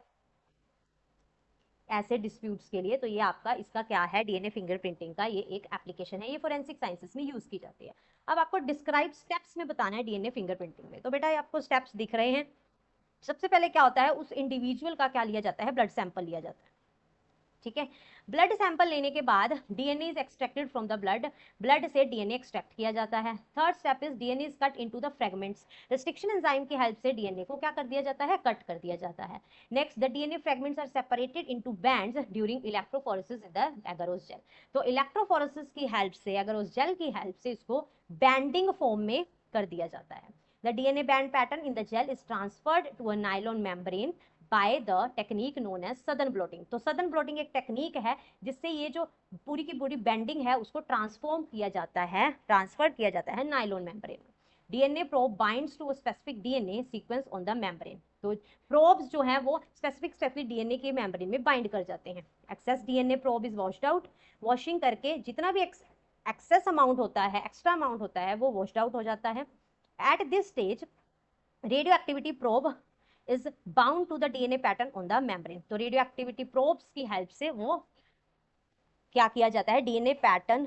ऐसे डिस्प्यूट्स के लिए। तो ये आपका इसका क्या है, डीएनए फिंगरप्रिंटिंग का ये एक एप्लीकेशन है, ये फोरेंसिक साइंसेस में यूज की जाती है। अब आपको डिस्क्राइब स्टेप्स में बताना है डीएनए फिंगरप्रिंटिंग में। तो बेटा ये आपको स्टेप्स दिख रहे हैं। सबसे पहले क्या होता है, उस इंडिविजुअल का क्या लिया जाता है, ब्लड सैंपल लिया जाता है, ठीक है। ब्लड सैंपल लेने के बाद DNA is extracted from the blood, blood से डीएनए एक्सट्रैक्ट किया जाता है। Third step is DNA is cut into the fragments, restriction enzyme की हेल्प से डीएनए को क्या कर दिया जाता है, कट कर दिया जाता है। Next the DNA fragments are separated into bands during electrophoresis in the agarose gel. तो इलेक्ट्रोफोरेसिस की हेल्प से, एगरोस जेल की हेल्प से इसको बैंडिंग फॉर्म में कर दिया जाता है। The DNA band pattern in the gel is transferred to a nylon membrane by the technique known as southern blotting। तो southern blotting एक टेक्निक है जिससे ये जो पूरी की पूरी बेंडिंग है उसको ट्रांसफॉर्म किया जाता है, ट्रांसफर किया जाता है नाइलॉन मेम्ब्रेन में। DNA probe binds to specific DNA sequence on the membrane. तो प्रोब्स जो है वो स्पेसिफिक डीएनए के मेम्ब्रेन में बाइंड कर जाते हैं। Excess DNA probe is washed out, washing करके जितना भी एक्सेस अमाउंट होता है, एक्स्ट्रा अमाउंट होता है, वो वॉश्ड आउट हो जाता है। At this stage, radioactivity probe is bound to the DNA pattern on the membrane। तो radioactivity probes की हेल्प से वो क्या किया जाता है, डीएनए पैटर्न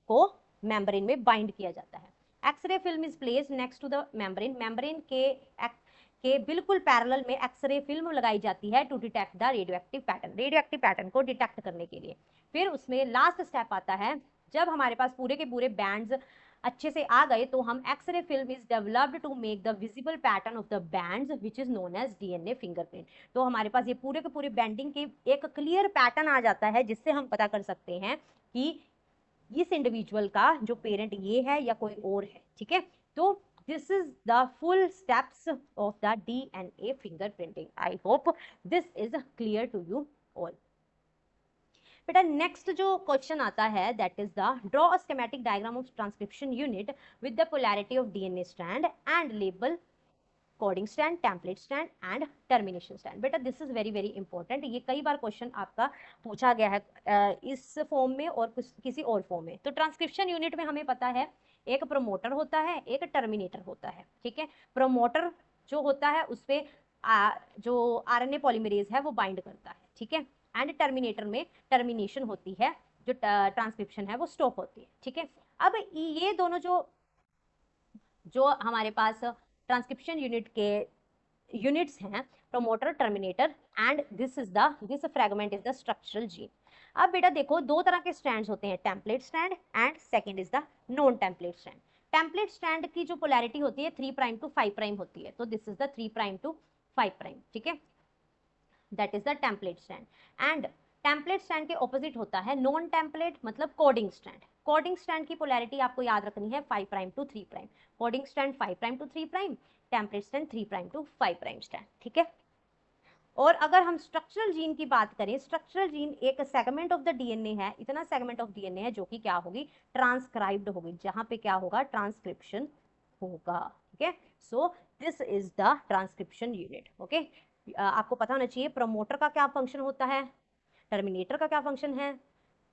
को मेम्ब्रेन में बाइंड किया जाता है। X ray film is placed next to the membrane, membrane के बिल्कुल पैरेलल में एक्सरे फिल्म लगाई जाती है to detect the radioactive pattern, radioactive pattern को डिटेक्ट करने के लिए। फिर उसमें लास्ट स्टेप आता है, जब हमारे पास पूरे के पूरे बैंड्स अच्छे से आ गए तो हम X ray film is developed to make the visible pattern of the bands which is known as DNA fingerprint. तो हमारे पास ये पूरे के पूरे बैंडिंग के एक क्लियर पैटर्न आ जाता है जिससे हम पता कर सकते हैं कि इस इंडिविजुअल का जो पेरेंट ये है या कोई और है, ठीक है। तो this is the full steps of the DNA fingerprinting. I hope this is clear to you all. बेटा नेक्स्ट जो क्वेश्चन आता है that is the draw a schematic diagram of transcription unit with the polarity of DNA strand and label coding strand, template strand and termination strand. बेटा this is very very important, ये कई बार question आपका पूछा गया है इस form में और किसी और फॉर्म में। तो ट्रांसक्रिप्शन यूनिट में हमें पता है एक प्रमोटर होता है, एक टर्मिनेटर होता है, ठीक है। प्रमोटर जो होता है उस पर जो आरएनए पॉलीमरेज है वो बाइंड करता है, ठीक है। एंड टर्मिनेटर में टर्मिनेशन होती है, जो ट्रांसक्रिप्शन है वो स्टॉप होती है, ठीक है। अब ये दोनों जो हमारे पास ट्रांसक्रिप्शन यूनिट के यूनिट्स हैं, promoter, terminator and this fragment is the structural gene. अब बेटा देखो दो तरह के स्ट्रैंड्स होते हैं, template strand and second is the non template strand. Template strand की जो पोलैरिटी होती है 3 प्राइम टू 5 प्राइम होती है, तो this is the 3 prime to 5 prime, ठीक है। That is the template strand. And template strand के ऑपोजिट होता है नॉन टेम्पलेट, मतलब कोडिंग स्ट्रैंड। कोडिंग स्ट्रैंड की पोलैरिटी आपको याद रखनी है 5 prime to 3 prime. Coding strand 5 prime to 3 prime, template strand 3 prime to 5 prime strand, ठीक है। और अगर हम स्ट्रक्चरल जीन की बात करें, स्ट्रक्चरल जीन एक सेगमेंट ऑफ द डीएनए है, इतना सेगमेंट ऑफ डीएनए है जो कि क्या होगी, ट्रांसक्राइब्ड होगी, जहां पे क्या होगा, ट्रांसक्रिप्शन होगा, ठीक है। सो this is the transcription unit, okay. आपको पता होना चाहिए प्रमोटर का क्या फंक्शन होता है, टर्मिनेटर का क्या फंक्शन है,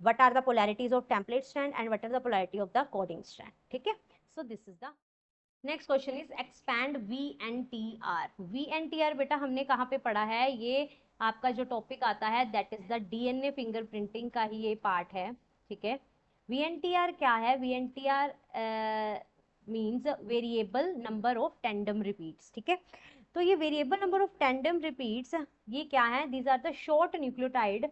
what are the polarities of template strand and what are the polarity of the coding strand, ठीक है। So this is the next question is expand VNTR। VNTR बेटा हमने कहाँ पे पढ़ा है, ये आपका जो टॉपिक आता है that is the DNA fingerprinting का ही ये पार्ट है, ठीक है। VNTR क्या है, VNTR means variable number of tandem repeats, ठीक है। तो ये variable number of tandem repeats ये क्या है, these are the short nucleotide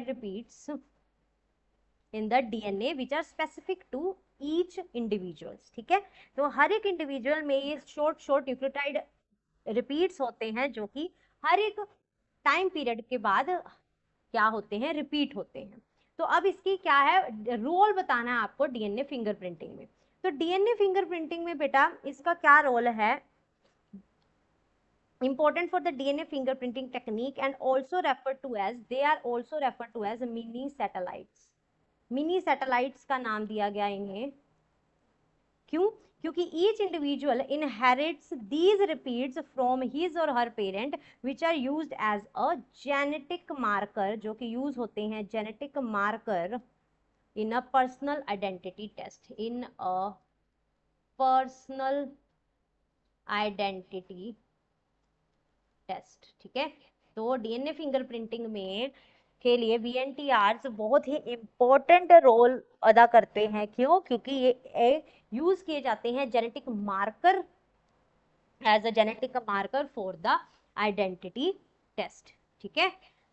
repeats in the DNA which are specific to each individuals, ठीक है। तो हर एक इंडिविजुअल में ये शॉर्ट न्यूक्लियोटाइड रिपीट्स होते हैं जो कि हर एक टाइम पीरियड के बाद क्या होते हैं, रिपीट होते हैं। तो अब इसकी क्या है, रोल बताना है आपको डीएनए फिंगरप्रिंटिंग में। तो डीएनए फिंगरप्रिंटिंग में बेटा इसका क्या रोल है, important for the DNA fingerprinting technique and also referred to as, they are also referred to as mini satellites. Mini satellites का नाम दिया गया इन्हें, क्यों? क्योंकि each individual inherits these repeats from his or her parent which are used as a genetic marker, जो कि use होते हैं genetic marker in a personal identity test, in a personal identity test. ठीक है, तो डीएनए फिंगरप्रिंटिंग में के लिए वीएनटीआर बहुत ही इंपॉर्टेंट रोल अदा करते हैं। क्यों? क्योंकि ये यूज किए जाते हैं genetic marker, as a genetic marker for the identity test. ठीक है,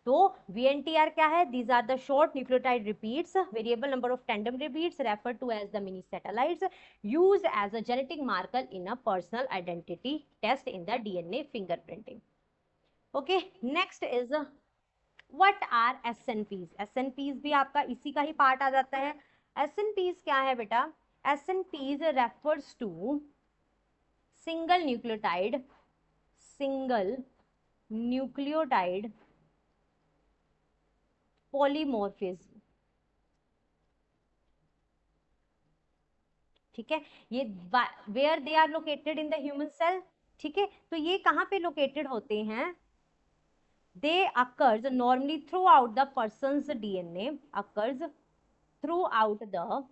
तो VNTR क्या है? These are the short nucleotide repeats, variable number of tandem repeats refer to as the mini satellites used as a genetic marker in a personal identity test in the DNA fingerprinting. Okay, next is what are SNPs। SNPs भी आपका इसी का ही part आ जाता है। SNPs क्या है बेटा? SNPs refers to single nucleotide, single nucleotide polymorphism. ठीक है, ये where they are located in the human cell. ठीक है, तो ये कहाँ पे लोकेटेड होते हैं? they occurs normally throughout the person's DNA, occurs throughout the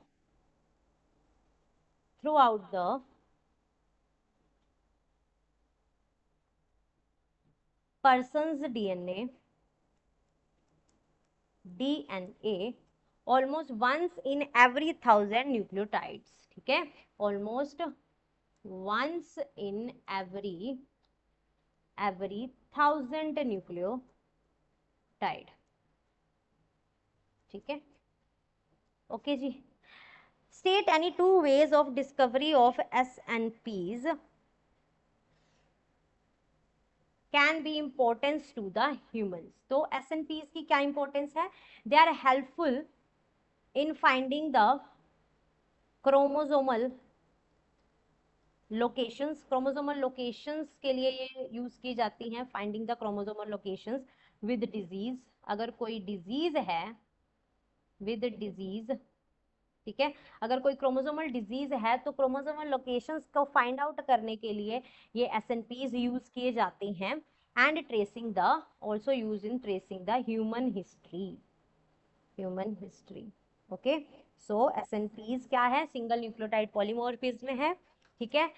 person's DNA almost once in every 1000 nucleotides। ठीक है, almost once in every 1000 nucleotide। ठीक है, okay ji. State any two ways of discovery of SNPs can be importance to the humans। तो SNPs की क्या importance है? They are helpful in finding the chromosomal locations. Chromosomal locations के लिए ये use की जाती हैं, finding the chromosomal locations with disease. अगर कोई डिजीज है, विद डिजीज, ठीक है, अगर कोई क्रोमोसोमल डिजीज है तो क्रोमोसोमल लोकेशंस को फाइंड आउट करने के लिए ये SNPs यूज किए जाते हैं। And tracing the, also use in tracing the human history, human history. Okay, so SNPs क्या है? सिंगल न्यूक्लियोटाइड पॉलीमॉर्फिज्म है। ठीक है,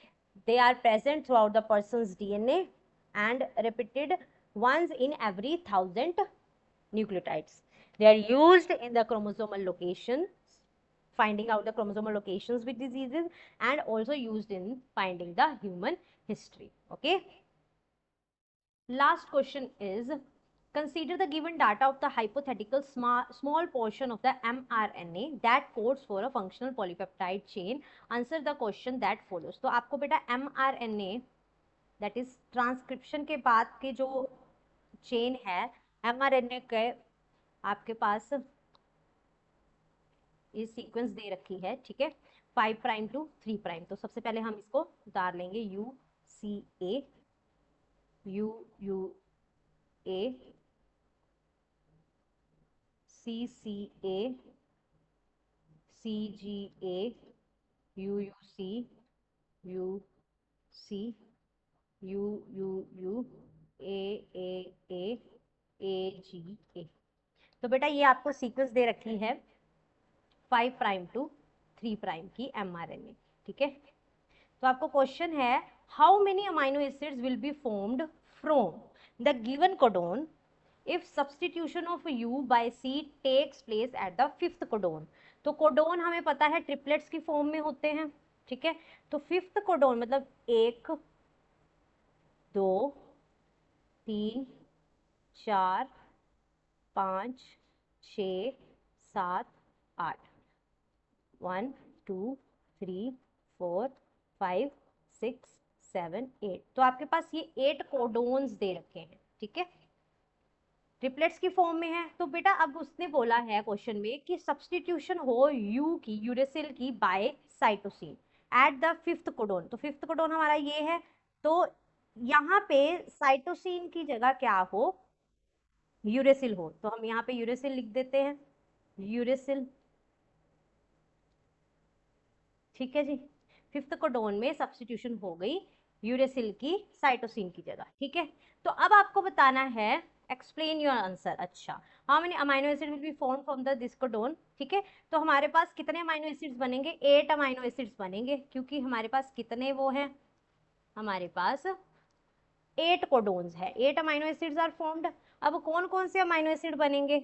they are present throughout the persons DNA and repeated once in every 1000 nucleotides। They are used in the chromosomal location, finding out the chromosomal locations with diseases, and also used in finding the human history। Okay, last question is, consider the given data of the hypothetical small portion of the mRNA that codes for a functional polypeptide chain। Answer the question that follows। तो आपको बेटा mRNA that is transcription के बाद के जो chain है mRNA के, आपके पास ये सीक्वेंस दे रखी है। ठीक है, 5 प्राइम टू 3 प्राइम। तो सबसे पहले हम इसको उतार लेंगे, UCA, UUA, CCA, CGA, UUC, UC, UUU, AAA, AGA। तो बेटा ये आपको सीक्वेंस दे रखी है 5 प्राइम टू 3 प्राइम की mRNA। ठीक है, तो आपको क्वेश्चन है, how many amino acids will be formed from the given codon if substitution of U by C takes place at the 5th codon. तो कोडोन हमें पता है ट्रिपलेट्स की फॉर्म में होते हैं। ठीक है, तो 5th कोडोन मतलब 1 2 3 4 5 6 7 8, 1 2 3 4 5 6 7 8। तो आपके पास ये 8 कोडोन्स दे रखे हैं, ठीक है, ट्रिपलेट्स की फॉर्म में है। तो बेटा अब उसने बोला है क्वेश्चन में कि सब्स्टिट्यूशन हो यू की, यूरेसिल की, by cytosine at the 5th codon. तो 5th कोडोन हमारा ये है, तो यहाँ पे साइटोसिन की जगह क्या हो, यूरेसिल हो। तो हम यहाँ पे यूरेसिल लिख देते हैं, यूरेसिल, ठीक है जी। 5th कोडोन में सब्स्टिट्यूशन हो गई यूरेसिल की साइटोसिन की जगह, ठीक है। तो अब आपको बताना है, एक्सप्लेन योर आंसर। अच्छा, how many amino acid will be form from the this codon, ठीक है। तो हमारे पास कितने अमाइनो एसिड्स बनेंगे, 8 अमाइनो एसिड्स बनेंगे, क्योंकि हमारे पास कितने वो हैं, हमारे पास 8 कोडोन्स है, 8 अमाइनो एसिड्स आर फॉर्म्ड। अब कौन कौन से अमाइनो एसिड बनेंगे,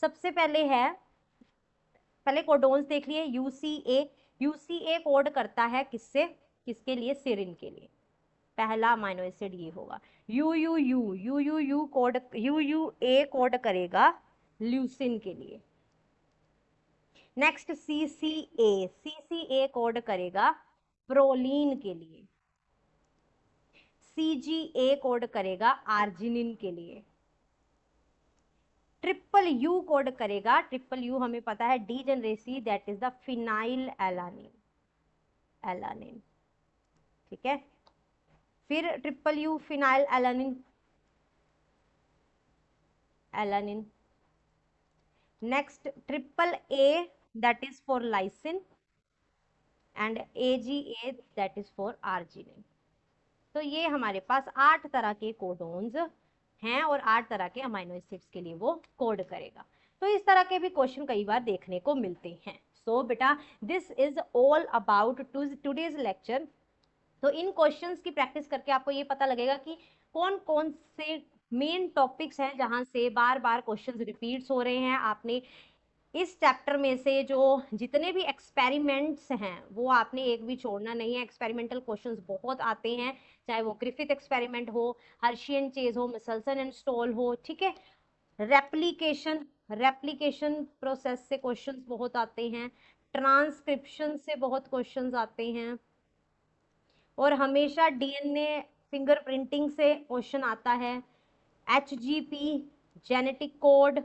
सबसे पहले है, पहले कोडोन्स देख लिए, यूसीए। यूसीए कोड करता है किससे, किसके लिए, सेरिन के लिए। पहला अमाइनो एसिड ये होगा। यूयूयू कोड, यूयूए कोड करेगा ल्यूसिन के लिए। नेक्स्ट सीसीए, सीसीए कोड करेगा प्रोलीन के लिए। सीजीए कोड करेगा आर्जिनिन के लिए। ट्रिपल यू कोड करेगा, ट्रिपल यू हमें पता है degeneracy, that is the phenyl alanine, alanine, ठीक है। फिर triple U phenyl alanine, alanine. Next triple A, that is for lysine, and AGA, that is for arginine. तो ये हमारे पास 8 तरह के कोडोन्स हैं और 8 तरह के अमाइनो एसिड्स के लिए वो कोड करेगा। तो इस तरह के भी क्वेश्चन कई बार देखने को मिलते हैं। सो बेटा this is all about today's lecture. तो इन क्वेश्चंस की प्रैक्टिस करके आपको ये पता लगेगा कि कौन कौन से मेन टॉपिक्स हैं जहां से बार बार क्वेश्चंस रिपीट्स हो रहे हैं। आपने इस चैप्टर में से जो जितने भी एक्सपेरिमेंट्स हैं वो आपने एक भी छोड़ना नहीं है। एक्सपेरिमेंटल क्वेश्चंस बहुत आते हैं, चाहे वो ग्रिफिथ एक्सपेरिमेंट हो, हर्शियन चेज हो, मिसल्सन एंड स्टॉल हो, ठीक है। रेप्लिकेशन, रेप्लिकेशन प्रोसेस से क्वेश्चंस बहुत आते हैं, ट्रांसक्रिप्शन से बहुत क्वेश्चंस आते हैं, और हमेशा डीएनए फिंगरप्रिंटिंग से क्वेश्चन आता है, एचजीपी, जेनेटिक कोड,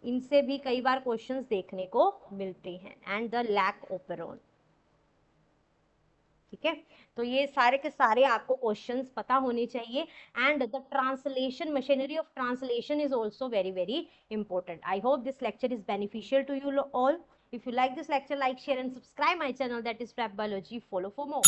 इनसे भी कई बार क्वेश्चंस देखने को मिलते हैं, एंड द लैक ओपेरॉन, ठीक है। तो ये सारे के सारे आपको क्वेश्चंस पता होने चाहिए। And the translation, machinery of translation is also very very important. I hope this lecture is beneficial to you all. If you like this lecture, like, share and subscribe my channel, that is Prep Biology. Follow for more.